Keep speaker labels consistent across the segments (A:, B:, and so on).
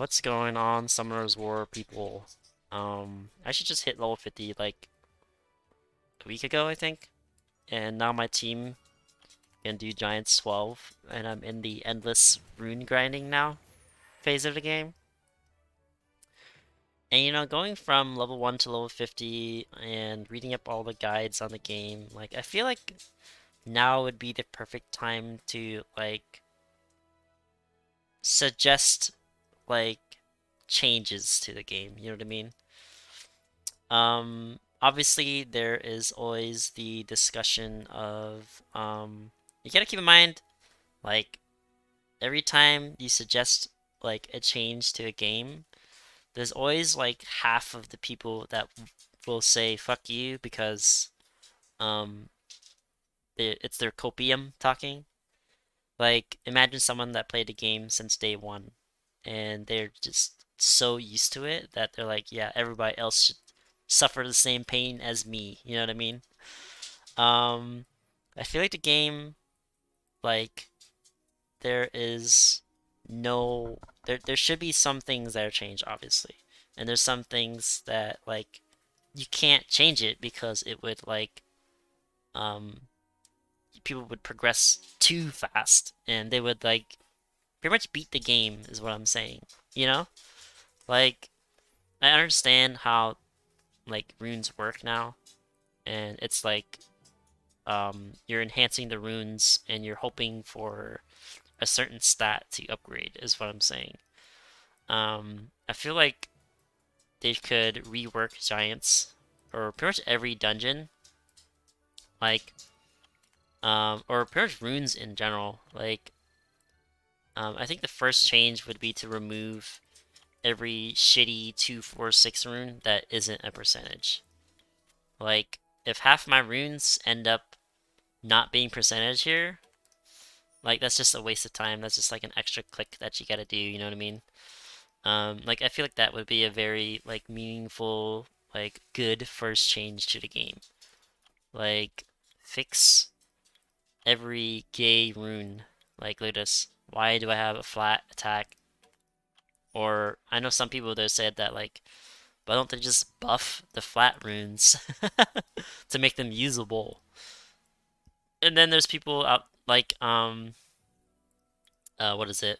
A: what's going on, Summoners War people? I should just hit level 50 like a week ago, I think. And now my team can do Giants 12, and I'm in the endless rune grinding now phase of the game. And going from level 1 to level 50 and reading up all the guides on the game, like I feel like now would be the perfect time to like suggest like changes to the game, you know what I mean? Obviously there is always the discussion of you gotta keep in mind like every time you suggest like a change to a game, there's always like half of the people that will say fuck you because um it's their copium talking. Like imagine someone that played the game since day one and they're just so used to it that they're like, yeah, everybody else should suffer the same pain as me. You know what I mean? Um, I feel like the game, like, there is no, there should be some things that are changed, obviously. And there's some things that, like, you can't change it because it would, like, um, people would progress too fast and they would, like, pretty much beat the game, is what I'm saying. You know? Like, I understand how, like, runes work now, and it's like, you're enhancing the runes and you're hoping for a certain stat to upgrade, is what I'm saying. I feel like they could rework giants or pretty much every dungeon, like, or pretty much runes in general. Like, I think the first change would be to remove every shitty 2, 4, 6 rune that isn't a percentage. Like, if half my runes end up not being percentage here, like that's just a waste of time. That's just like an extra click that you gotta do, you know what I mean? Like I feel like that would be a very like meaningful, like good first change to the game. Like fix every gay rune. Like look at this. Why do I have a flat attack? Or I know some people that said that like, why don't they just buff the flat runes to make them usable? And then there's people out like what is it?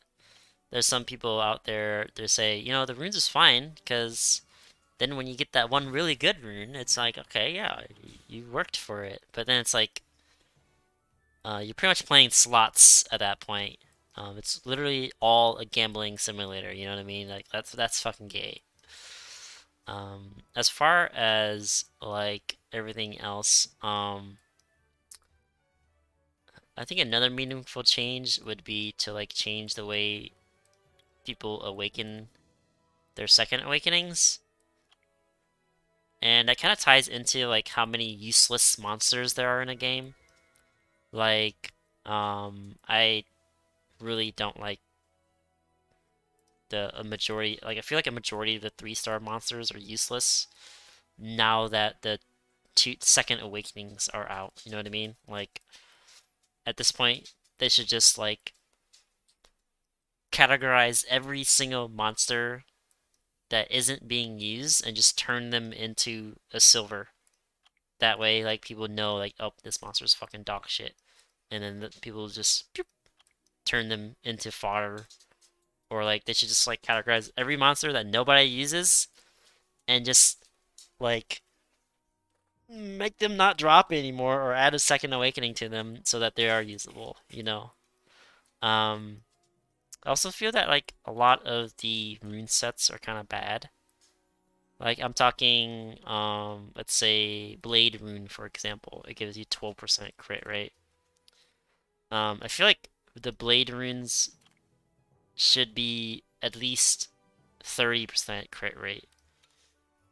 A: There's some people out there that say, the runes is fine because then when you get that one really good rune, it's like, okay, yeah, you worked for it. But then it's like, you're pretty much playing slots at that point. It's literally all a gambling simulator. You know what I mean? Like that's fucking gay. As far as like everything else, I think another meaningful change would be to like change the way people awaken their second awakenings. And that kind of ties into like how many useless monsters there are in a game. Like, I really don't like a majority. Like, I feel like a majority of the 3-star monsters are useless now that the second awakenings are out. You know what I mean? Like, at this point, they should just like categorize every single monster that isn't being used and just turn them into a silver. That way, like people know, like, oh, this monster's fucking dog shit, and then people just turn them into fodder. Or like they should just like categorize every monster that nobody uses and just like make them not drop anymore or add a second awakening to them so that they are usable. Um I also feel that like a lot of the rune sets are kind of bad. Like I'm talking let's say Blade Rune for example. It gives you 12% crit, right? I feel like the Blade runes should be at least 30% crit rate.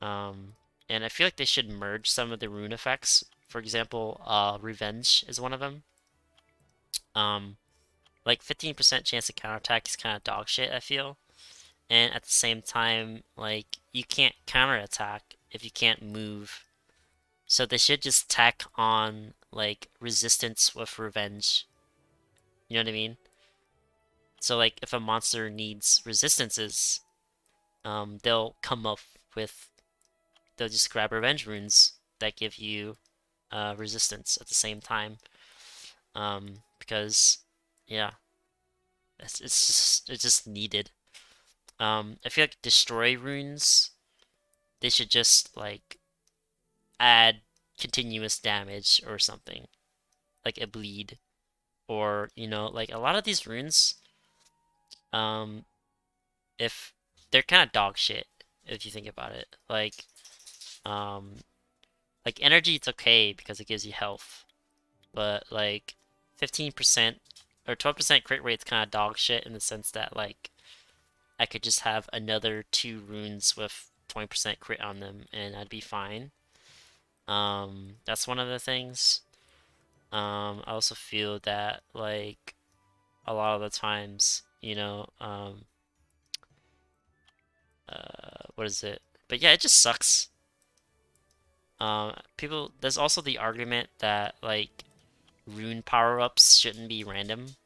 A: Um, and I feel like they should merge some of the rune effects. For example, Revenge is one of them. Um, like 15% chance to counterattack is kind of dog shit, I feel. And at the same time, like you can't counterattack if you can't move. So they should just tack on like resistance with revenge. You know what I mean? So like if a monster needs resistances, they'll come up with they'll just grab revenge runes that give you resistance at the same time. Because yeah, it's just needed. I feel like destroy runes, they should just like add continuous damage or something, like a bleed, or like a lot of these runes, um, if they're kind of dog shit if you think about it. Um, like energy, it's okay because it gives you health, but like 15% or 12% crit rate's kind of dog shit in the sense that like I could just have another two runes with 20% crit on them and I'd be fine. That's one of the things. I also feel that like a lot of the times, what is it? But yeah, it just sucks. There's also the argument that like rune power-ups shouldn't be random.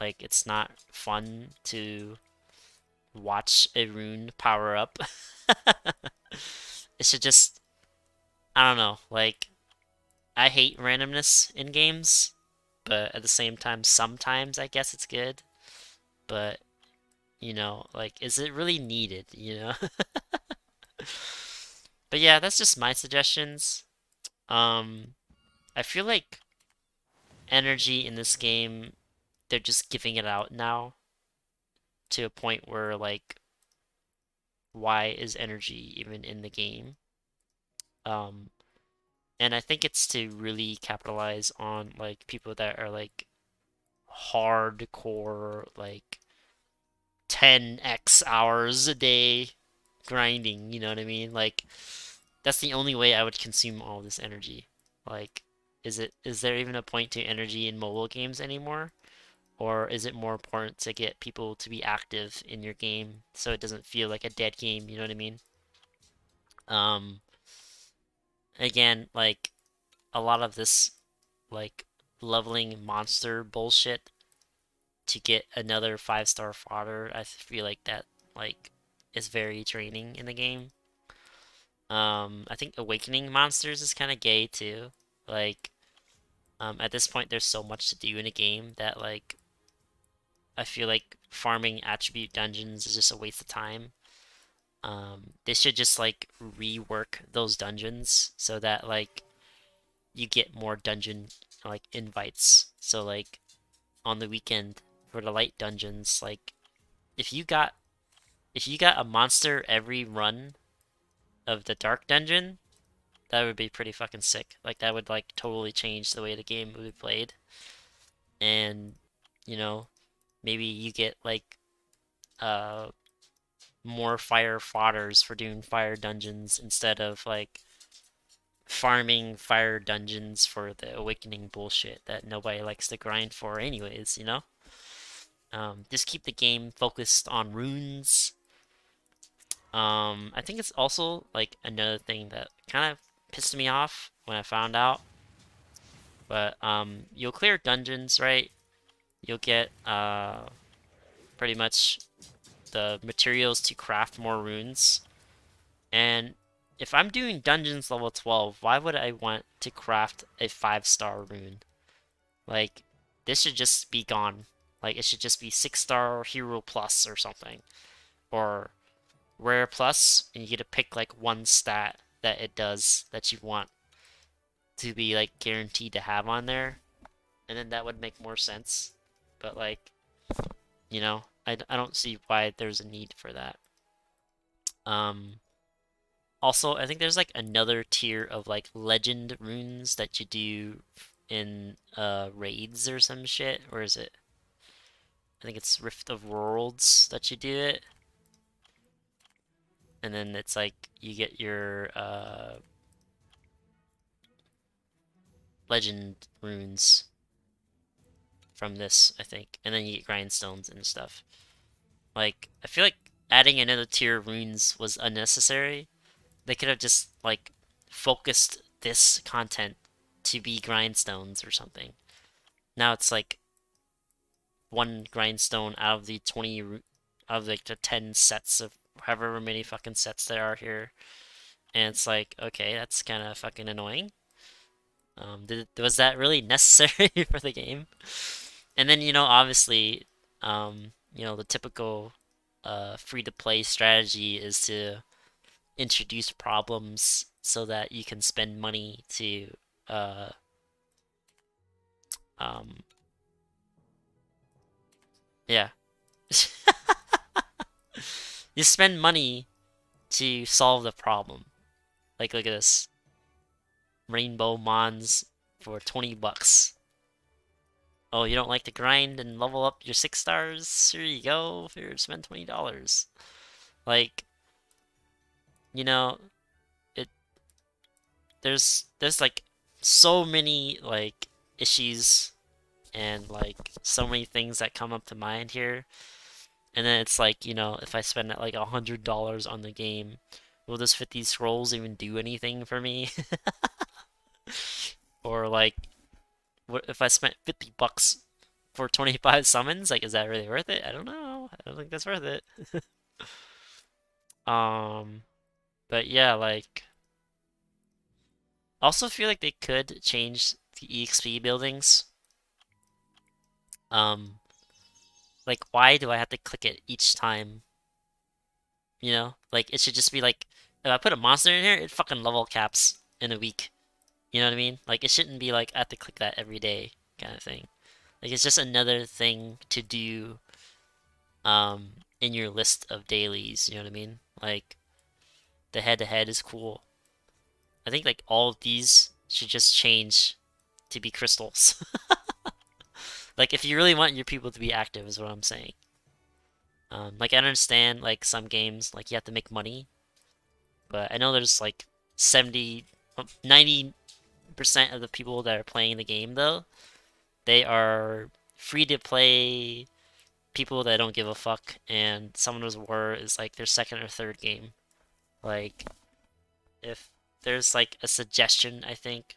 A: Like it's not fun to watch a rune power up. It should just, I don't know, like I hate randomness in games, but at the same time, sometimes I guess it's good. But, like, is it really needed? But yeah, that's just my suggestions. Um, I feel like energy in this game, they're just giving it out now to a point where, like, why is energy even in the game? Um, and I think it's to really capitalize on, like, people that are, like, hardcore, like, 10x hours a day grinding, you know what I mean? Like, that's the only way I would consume all this energy. Like, is there even a point to energy in mobile games anymore? Or is it more important to get people to be active in your game so it doesn't feel like a dead game, you know what I mean? Um, again, like a lot of this like leveling monster bullshit to get another 5-star fodder, I feel like that like is very draining in the game. I think awakening monsters is kind of gay too. Like, at this point, there's so much to do in a game that like I feel like farming attribute dungeons is just a waste of time. They should just like rework those dungeons so that like you get more dungeon like invites. So like on the weekend for the light dungeons, like if you got if you got a monster every run of the dark dungeon, that would be pretty fucking sick. Like that would like totally change the way the game would be played. And you know, maybe you get like uh more fire fodders for doing fire dungeons instead of like farming fire dungeons for the awakening bullshit that nobody likes to grind for anyways. Just keep the game focused on runes. I think it's also like another thing that kind of pissed me off when I found out. But you'll clear dungeons, right? You'll get pretty much the materials to craft more runes. And if I'm doing dungeons level 12, why would I want to craft a 5-star rune? Like, this should just be gone. Like, it should just be 6-star hero plus or something. Or rare plus, and you get to pick like one stat that it does that you want to be like guaranteed to have on there. And then that would make more sense. But like, I don't see why there's a need for that. Um, Also, I think there's like another tier of like legend runes that you do in raids or some shit. Or is it? I think it's Rift of Worlds that you do it. And then it's like you get your legend runes from this, I think. And then you get grindstones and stuff. Like, I feel like adding another tier of runes was unnecessary. They could have just like focused this content to be grindstones or something. Now it's like one grindstone out of the 20 out of like the 10 sets of however many fucking sets there are here. And it's like, okay, that's kind of fucking annoying. Was that really necessary for the game? And then, obviously, the typical free to play strategy is to introduce problems so that you can spend money to uh um yeah. You spend money to solve the problem. Like look at this. Rainbow Mons for 20 bucks. Oh, you don't like to grind and level up your 6 stars? Here you go. Here, spend $20. Like, you know, it there's like so many like issues and like so many things that come up to mind here. And then it's like, if I spend like $100 on the game, will those 50 scrolls even do anything for me? Or like, what if I spent 50 bucks for 25 summons? Like, is that really worth it? I don't know. I don't think that's worth it. Um, but yeah, like, also feel like they could change the EXP buildings. Um, like, why do I have to click it each time? Like, it should just be like, if I put a monster in here, it fucking level caps in a week. You know what I mean? Like, it shouldn't be like, I have to click that every day kind of thing. Like, it's just another thing to do, in your list of dailies. You know what I mean? Like, the head-to-head is cool. I think, like, all of these should just change to be crystals. Like, if you really want your people to be active, is what I'm saying. Like, I understand, like, some games, like, you have to make money, but I know there's, like, 70, 90% of the people that are playing the game, though, they are free to play people that don't give a fuck, and Summoners War is, like, their second or third game. Like, if there's, like, a suggestion, I think,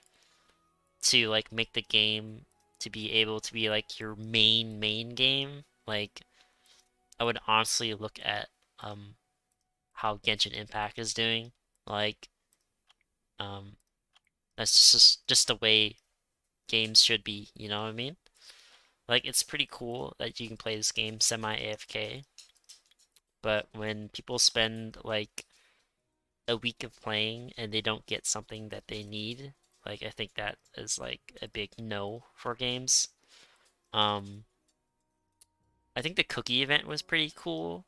A: to, like, make the game to be able to be, like, your main game, like, I would honestly look at, how Genshin Impact is doing. Like, um, that's just the way games should be, you know what I mean? Like, it's pretty cool that you can play this game semi AFK, but when people spend like a week of playing and they don't get something that they need, like, I think that is like a big no for games. Um, I think the cookie event was pretty cool.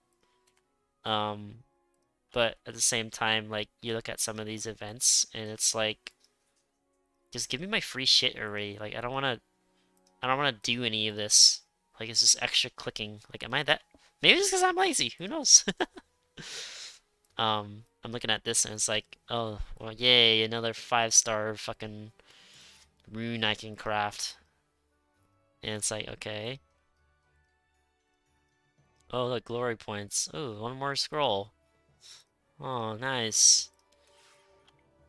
A: Um, but at the same time, like, you look at some of these events and it's like, just give me my free shit already. Like, I don't wanna do any of this. Like, it's just extra clicking. Like, am I that? Maybe it's because I'm lazy. Who knows? I'm looking at this and it's like, oh, well, yay, another 5 star fucking rune I can craft. And it's like, okay. Oh, look, glory points. Oh, one more scroll. Oh, nice.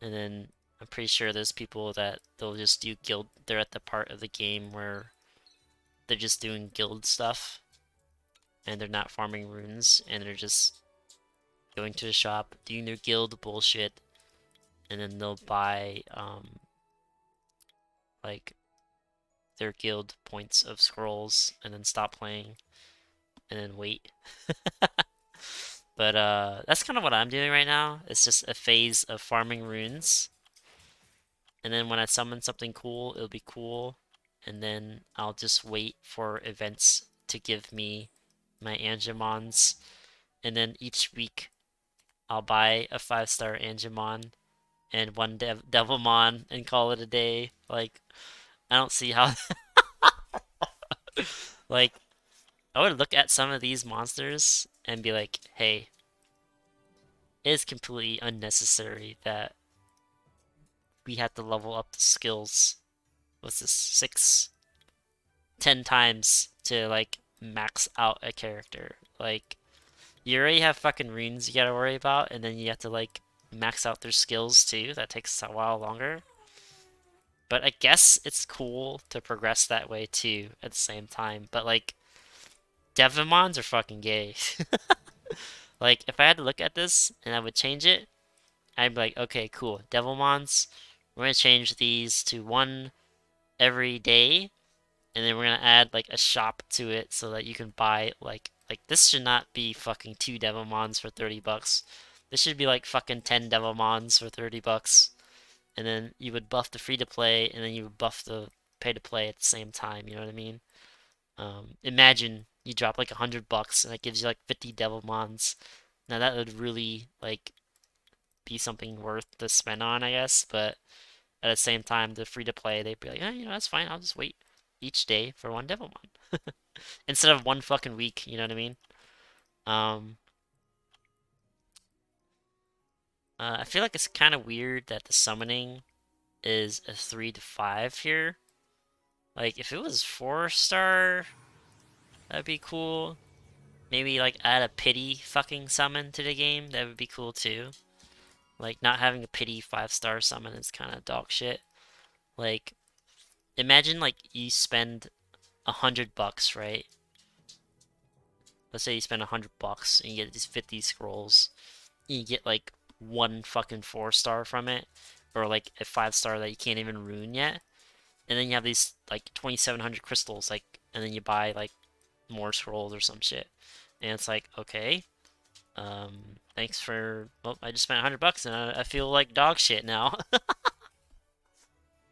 A: And then I'm pretty sure there's people that they'll just do guild. They're at the part of the game where they're just doing guild stuff and they're not farming runes and they're just going to the shop, doing their guild bullshit, and then they'll buy like their guild points of scrolls and then stop playing and then wait. But that's kind of what I'm doing right now. It's just a phase of farming runes. And then when I summon something cool, it'll be cool. And then I'll just wait for events to give me my Angemons. And then each week I'll buy a 5 star Angemon and one Devilmon and call it a day. Like, I don't see how. Like, I would look at some of these monsters and be like, hey, it is completely unnecessary that we have to level up the skills. What's this? 10 times to like max out a character. Like, you already have fucking runes you gotta worry about, and then you have to like max out their skills too. That takes a while longer. But I guess it's cool to progress that way too at the same time. But like, Devimons are fucking gay. Like, if I had to look at this and I would change it, I'd be like, okay, cool. Devilmons, we're gonna change these to one every day, and then we're gonna add like a shop to it so that you can buy like this should not be fucking 2 Devilmons for 30 bucks. This should be like fucking 10 Devilmons for 30 bucks. And then you would buff the free to play and then you would buff the pay to play at the same time, you know what I mean? Imagine you drop like 100 bucks and it gives you like 50 Devilmons. Now that would really like be something worth to spend on, I guess, but at the same time, the free to play, they'd be like, oh, that's fine. I'll just wait each day for one Devilmon instead of one fucking week. You know what I mean? Um, I feel like it's kind of weird that the summoning is a 3 to 5 here. Like, if it was 4 star, that'd be cool. Maybe like add a pity fucking summon to the game. That would be cool too. Like, not having a pity 5 star summon is kind of dog shit. Like, imagine like you spend 100 bucks, right? Let's say you spend 100 bucks and you get these 50 scrolls. And you get like one fucking 4 star from it, or like a 5 star that you can't even rune yet. And then you have these like 2,700 crystals, like, and then you buy like more scrolls or some shit. And it's like, okay, thanks for. Well, I just spent 100 bucks and I feel like dog shit now.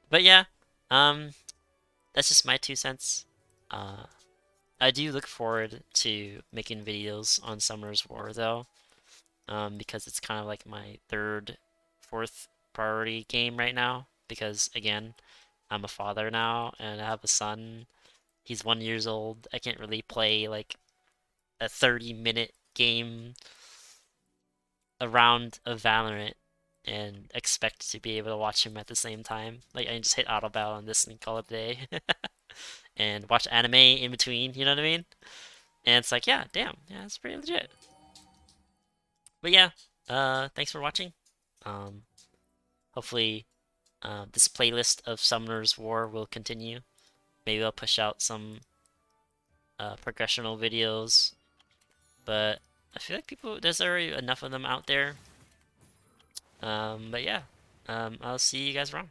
A: But yeah, um, that's just my 2 cents. Uh, I do look forward to making videos on Summer's War though, because it's kind of like my third, fourth priority game right now. Because again, I'm a father now and I have a son. He's 1 years old. I can't really play like a 30-minute game around of Valorant and expect to be able to watch him at the same time. Like I can just hit auto battle on this and call it a day, and watch anime in between. You know what I mean? And it's like, yeah, damn, yeah, it's pretty legit. But yeah, thanks for watching. Um, hopefully, this playlist of Summoner's War will continue. Maybe I'll push out some progressional videos, but I feel like there's already enough of them out there. But yeah, I'll see you guys around.